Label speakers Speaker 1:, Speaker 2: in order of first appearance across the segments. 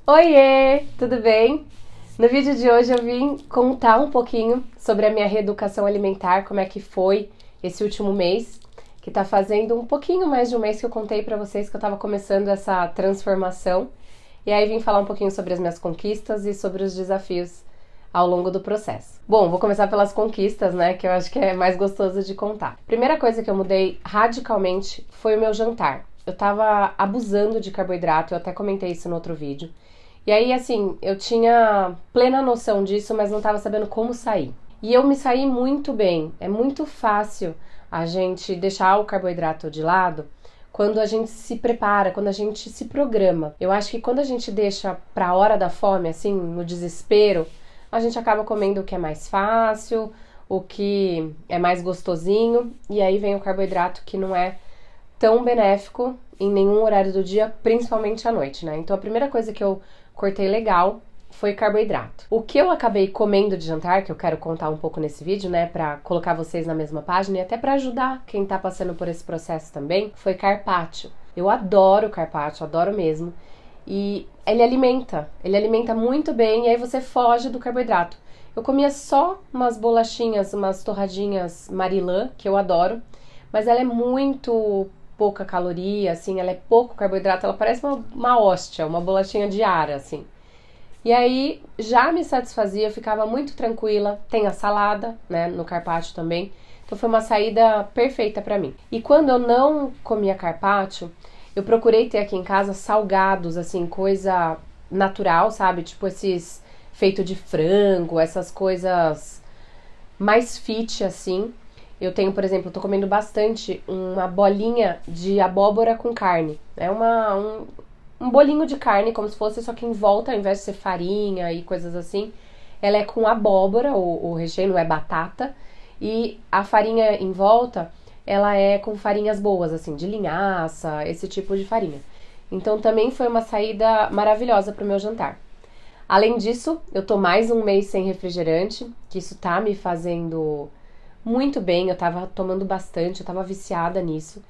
Speaker 1: Oiê, tudo bem? No vídeo de hoje eu vim contar um pouquinho sobre a minha reeducação alimentar, como é que foi esse último mês, que tá fazendo um pouquinho mais de um mês que eu contei pra vocês que eu tava começando essa transformação. E aí vim falar um pouquinho sobre as minhas conquistas e sobre os desafios ao longo do processo. Bom, vou começar pelas conquistas, né, que eu acho que é mais gostoso de contar. Primeira coisa que eu mudei radicalmente foi o meu jantar. Eu tava abusando de carboidrato, eu até comentei isso no outro vídeo. E aí, assim, eu tinha plena noção disso, mas não tava sabendo como sair. E eu me saí muito bem. É muito fácil a gente deixar o carboidrato de lado quando a gente se prepara, quando a gente se programa. Eu acho que quando a gente deixa pra hora da fome, assim, no desespero, a gente acaba comendo o que é mais fácil, o que é mais gostosinho, e aí vem o carboidrato que não é tão benéfico em nenhum horário do dia, principalmente à noite, né? Então a primeira coisa que eu cortei legal foi carboidrato. O que eu acabei comendo de jantar, que eu quero contar um pouco nesse vídeo, né, pra colocar vocês na mesma página e até pra ajudar quem tá passando por esse processo também, foi carpaccio. Eu adoro carpaccio, adoro mesmo. E ele alimenta muito bem e aí você foge do carboidrato. Eu comia só umas bolachinhas, umas torradinhas Marilã, que eu adoro, mas ela é muito pouca caloria, assim, ela é pouco carboidrato, ela parece uma hóstia, uma bolachinha de ar, assim. E aí já me satisfazia, eu ficava muito tranquila. Tem a salada, né, no carpaccio também. Então foi uma saída perfeita pra mim. E quando eu não comia carpaccio, eu procurei ter aqui em casa salgados, assim, coisa natural, sabe? Tipo esses feito de frango, essas coisas mais fit, assim. Eu tenho, por exemplo, eu tô comendo bastante uma bolinha de abóbora com carne. É um bolinho de carne, como se fosse, só que em volta, ao invés de ser farinha e coisas assim, ela é com abóbora, o recheio não é batata, e a farinha em volta, ela é com farinhas boas, assim, de linhaça, esse tipo de farinha. Então também foi uma saída maravilhosa pro meu jantar. Além disso, eu tô mais um mês sem refrigerante, que isso tá me fazendo muito bem, eu tava tomando bastante, eu tava viciada nisso.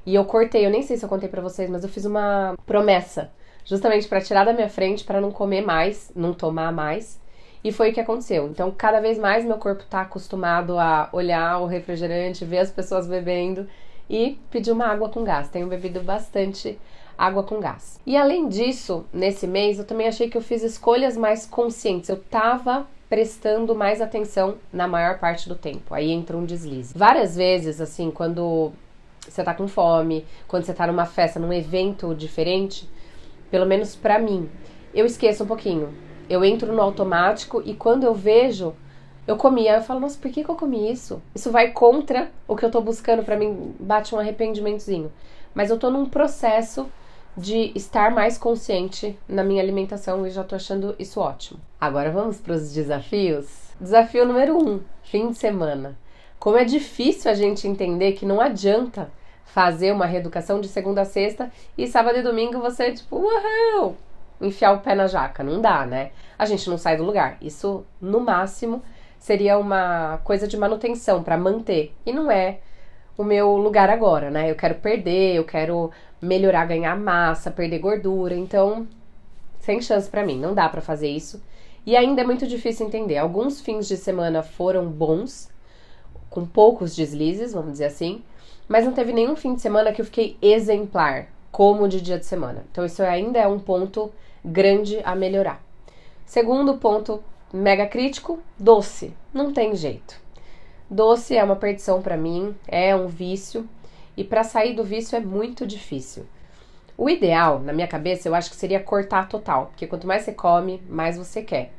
Speaker 1: E eu cortei, eu nem sei se eu contei pra vocês, mas eu fiz uma promessa, justamente pra tirar da minha frente, pra não comer mais, não tomar mais. E foi o que aconteceu. Então, cada vez mais meu corpo tá acostumado a olhar o refrigerante, ver as pessoas bebendo e pedir uma água com gás. Tenho bebido bastante água com gás. E além disso, nesse mês, eu também achei que eu fiz escolhas mais conscientes. Eu tava prestando mais atenção na maior parte do tempo. Aí entra um deslize. Várias vezes, assim, quando você tá com fome, quando você tá numa festa, num evento diferente, pelo menos pra mim, eu esqueço um pouquinho. Eu entro no automático e quando eu vejo, eu comi. Aí eu falo, nossa, por que eu comi isso? Isso vai contra o que eu tô buscando, pra mim bate um arrependimentozinho. Mas eu tô num processo de estar mais consciente na minha alimentação e já tô achando isso ótimo. Agora vamos pros desafios? Desafio número 1, fim de semana. Como é difícil a gente entender que não adianta fazer uma reeducação de segunda a sexta e sábado e domingo você, tipo, uhul, enfiar o pé na jaca. Não dá, né? A gente não sai do lugar. Isso, no máximo, seria uma coisa de manutenção para manter. E não é o meu lugar agora, né? Eu quero perder, eu quero melhorar, ganhar massa, perder gordura. Então, sem chance pra mim. Não dá pra fazer isso. E ainda é muito difícil entender. Alguns fins de semana foram bons, com poucos deslizes, vamos dizer assim, mas não teve nenhum fim de semana que eu fiquei exemplar, como de dia de semana. Então isso ainda é um ponto grande a melhorar. Segundo ponto mega crítico, doce. Não tem jeito. Doce é uma perdição pra mim, é um vício, e pra sair do vício é muito difícil. O ideal, na minha cabeça, eu acho que seria cortar total, porque quanto mais você come, mais você quer.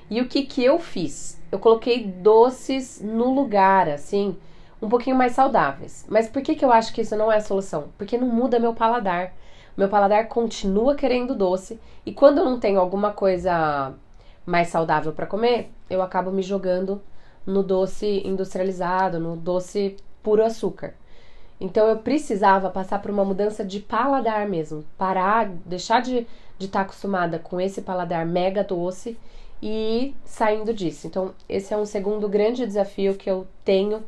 Speaker 1: E o que eu fiz? Eu coloquei doces no lugar, assim, um pouquinho mais saudáveis. Mas por que eu acho que isso não é a solução? Porque não muda meu paladar. Meu paladar continua querendo doce e quando eu não tenho alguma coisa mais saudável para comer, eu acabo me jogando no doce industrializado, no doce puro açúcar. Então eu precisava passar por uma mudança de paladar mesmo, parar, deixar de estar acostumada com esse paladar mega doce e ir saindo disso. Então esse é um segundo grande desafio que eu tenho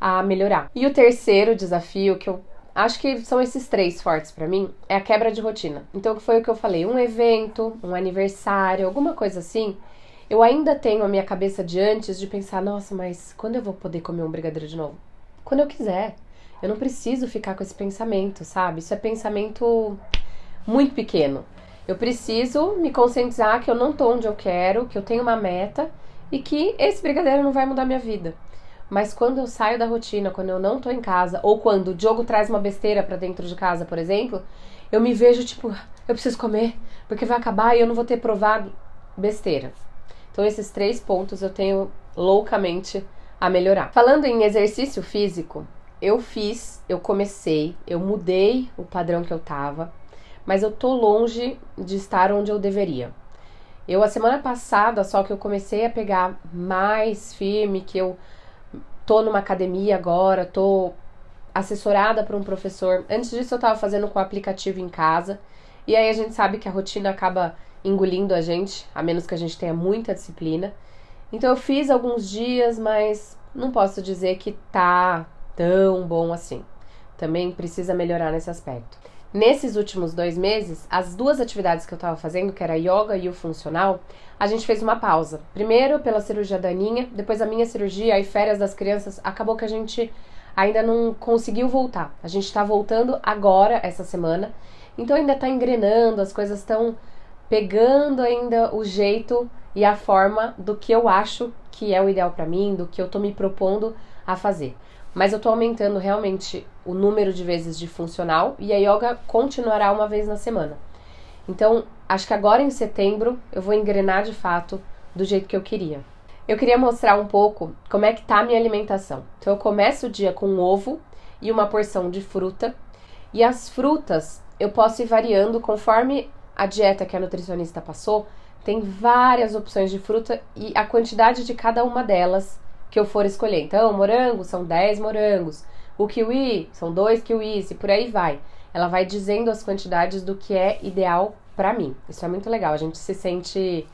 Speaker 1: a melhorar. E o terceiro desafio que eu acho que são esses 3 fortes pra mim, é a quebra de rotina. Então foi o que eu falei, um evento, um aniversário, alguma coisa assim, eu ainda tenho a minha cabeça de antes de pensar, nossa, mas quando eu vou poder comer um brigadeiro de novo? Quando eu quiser. Eu não preciso ficar com esse pensamento, sabe? Isso é pensamento muito pequeno. Eu preciso me conscientizar que eu não tô onde eu quero, que eu tenho uma meta e que esse brigadeiro não vai mudar minha vida. Mas quando eu saio da rotina, quando eu não tô em casa, ou quando o Diogo traz uma besteira pra dentro de casa, por exemplo, eu me vejo tipo, eu preciso comer, porque vai acabar e eu não vou ter provado besteira. Então esses 3 pontos eu tenho loucamente a melhorar. Falando em exercício físico, eu comecei, eu mudei o padrão que eu tava, mas eu tô longe de estar onde eu deveria. A semana passada, só que eu comecei a pegar mais firme, que eu tô numa academia agora, tô assessorada por um professor. Antes disso eu tava fazendo com o aplicativo em casa, e aí a gente sabe que a rotina acaba engolindo a gente, a menos que a gente tenha muita disciplina. Então eu fiz alguns dias, mas não posso dizer que tá tão bom assim. Também precisa melhorar nesse aspecto. Nesses últimos 2 meses, as 2 atividades que eu tava fazendo, que era yoga e o funcional, a gente fez uma pausa. Primeiro pela cirurgia da Aninha, depois a minha cirurgia e férias das crianças, acabou que a gente ainda não conseguiu voltar. A gente tá voltando agora, essa semana, então ainda tá engrenando, as coisas estão pegando ainda o jeito e a forma do que eu acho que é o ideal pra mim, do que eu tô me propondo a fazer. Mas eu tô aumentando realmente o número de vezes de funcional e a yoga continuará uma vez na semana. Então, acho que agora em setembro eu vou engrenar de fato do jeito que eu queria. Eu queria mostrar um pouco como é que tá a minha alimentação. Então eu começo o dia com um ovo e uma porção de fruta. E as frutas eu posso ir variando conforme a dieta que a nutricionista passou. Tem várias opções de fruta e a quantidade de cada uma delas que eu for escolher. Então, morango são 10 morangos, o kiwi são 2 kiwis e por aí vai. Ela vai dizendo as quantidades do que é ideal pra mim. Isso é muito legal, a gente se sente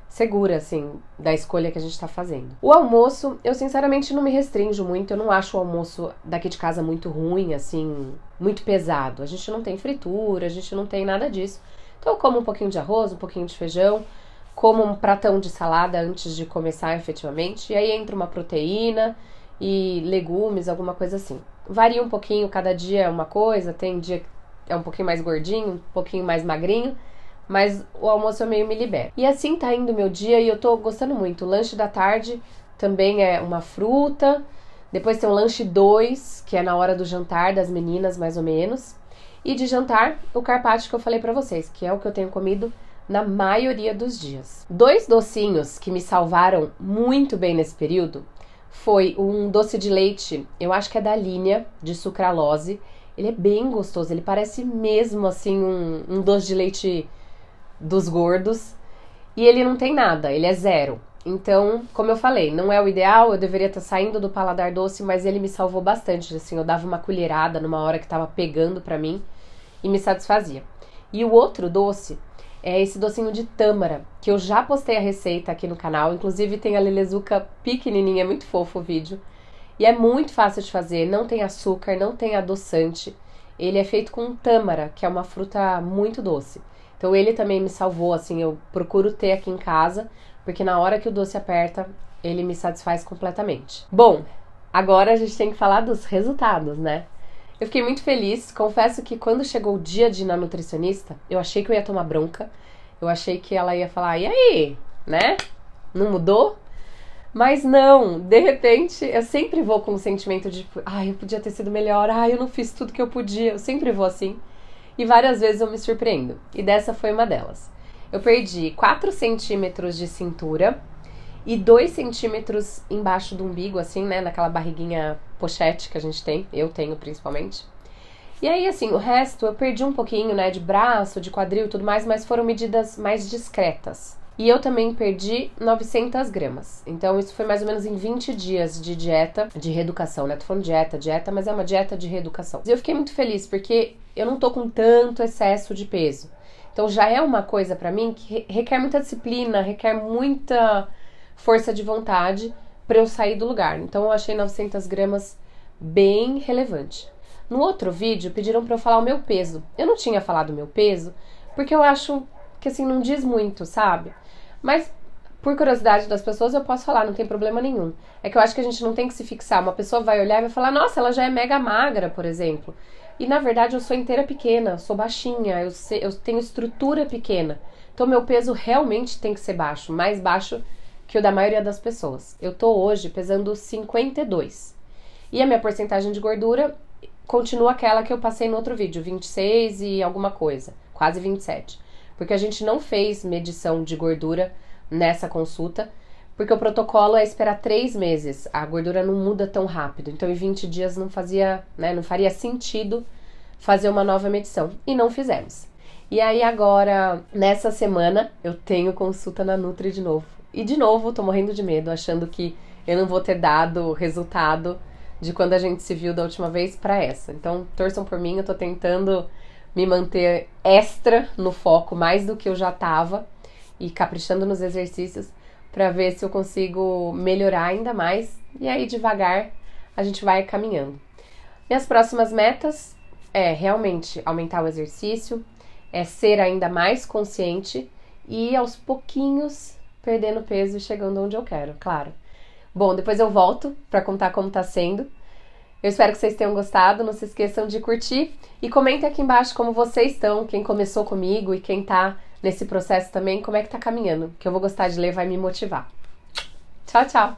Speaker 1: segura, assim, da escolha que a gente tá fazendo. O almoço, eu sinceramente não me restringo muito, eu não acho o almoço daqui de casa muito ruim, assim, muito pesado. A gente não tem fritura, a gente não tem nada disso. Então eu como um pouquinho de arroz, um pouquinho de feijão, como um pratão de salada antes de começar efetivamente, e aí entra uma proteína e legumes, alguma coisa assim. Varia um pouquinho, cada dia é uma coisa, tem dia que é um pouquinho mais gordinho, um pouquinho mais magrinho, mas o almoço eu meio me libero. E assim tá indo o meu dia e eu tô gostando muito. O lanche da tarde também é uma fruta, depois tem o lanche 2, que é na hora do jantar das meninas, mais ou menos. E de jantar, o carpaccio que eu falei pra vocês, que é o que eu tenho comido na maioria dos dias. 2 docinhos que me salvaram muito bem nesse período foi um doce de leite, eu acho que é da linha de sucralose. Ele é bem gostoso, ele parece mesmo assim um doce de leite dos gordos. E ele não tem nada, ele é 0. Então, como eu falei, não é o ideal, eu deveria estar saindo do paladar doce, mas ele me salvou bastante, assim, eu dava uma colherada numa hora que tava pegando pra mim e me satisfazia. E o outro doce é esse docinho de tâmara, que eu já postei a receita aqui no canal, inclusive tem a Lelezuca pequenininha, é muito fofo o vídeo. E é muito fácil de fazer, não tem açúcar, não tem adoçante. Ele é feito com tâmara, que é uma fruta muito doce. Então ele também me salvou, assim, eu procuro ter aqui em casa, porque na hora que o doce aperta, ele me satisfaz completamente. Bom, agora a gente tem que falar dos resultados, né? Eu fiquei muito feliz, confesso que quando chegou o dia de ir na nutricionista, eu achei que eu ia tomar bronca, eu achei que ela ia falar, e aí, né? Não mudou? Mas não, de repente, eu sempre vou com o sentimento de, eu podia ter sido melhor, eu não fiz tudo que eu podia, eu sempre vou assim. E várias vezes eu me surpreendo, e dessa foi uma delas. Eu perdi 4 centímetros de cintura e 2 centímetros embaixo do umbigo, assim, né, naquela barriguinha pochete que a gente tem, eu tenho principalmente. E aí, assim, o resto eu perdi um pouquinho, né, de braço, de quadril e tudo mais, mas foram medidas mais discretas. E eu também perdi 900 gramas. Então isso foi mais ou menos em 20 dias de dieta, de reeducação, né? Tô falando dieta, mas é uma dieta de reeducação. E eu fiquei muito feliz porque eu não tô com tanto excesso de peso. Então já é uma coisa pra mim que requer muita disciplina, requer muita força de vontade pra eu sair do lugar. Então eu achei 900 gramas bem relevante. No outro vídeo pediram pra eu falar o meu peso. Eu não tinha falado o meu peso, porque eu acho que assim não diz muito, sabe? Mas por curiosidade das pessoas eu posso falar, não tem problema nenhum. É que eu acho que a gente não tem que se fixar. Uma pessoa vai olhar e vai falar, nossa, ela já é mega magra, por exemplo. E na verdade eu sou inteira pequena, sou baixinha, eu tenho estrutura pequena. Então meu peso realmente tem que ser baixo, mais baixo que o da maioria das pessoas. Eu tô hoje pesando 52. E a minha porcentagem de gordura continua aquela que eu passei no outro vídeo, 26 e alguma coisa, quase 27. Porque a gente não fez medição de gordura nessa consulta, porque o protocolo é esperar 3 meses. A gordura não muda tão rápido. Então, em 20 dias não faria sentido fazer uma nova medição. E não fizemos. E aí agora, nessa semana, eu tenho consulta na Nutri de novo. E de novo, tô morrendo de medo, achando que eu não vou ter dado resultado de quando a gente se viu da última vez pra essa. Então, torçam por mim, eu tô tentando me manter extra no foco, mais do que eu já tava, e caprichando nos exercícios, pra ver se eu consigo melhorar ainda mais. E aí, devagar, a gente vai caminhando. Minhas próximas metas é realmente aumentar o exercício, é ser ainda mais consciente e aos pouquinhos perdendo peso e chegando onde eu quero, claro. Bom, depois eu volto pra contar como tá sendo. Eu espero que vocês tenham gostado, não se esqueçam de curtir e comentem aqui embaixo como vocês estão, quem começou comigo e quem tá nesse processo também, como é que tá caminhando, que eu vou gostar de ler, vai me motivar. Tchau, tchau!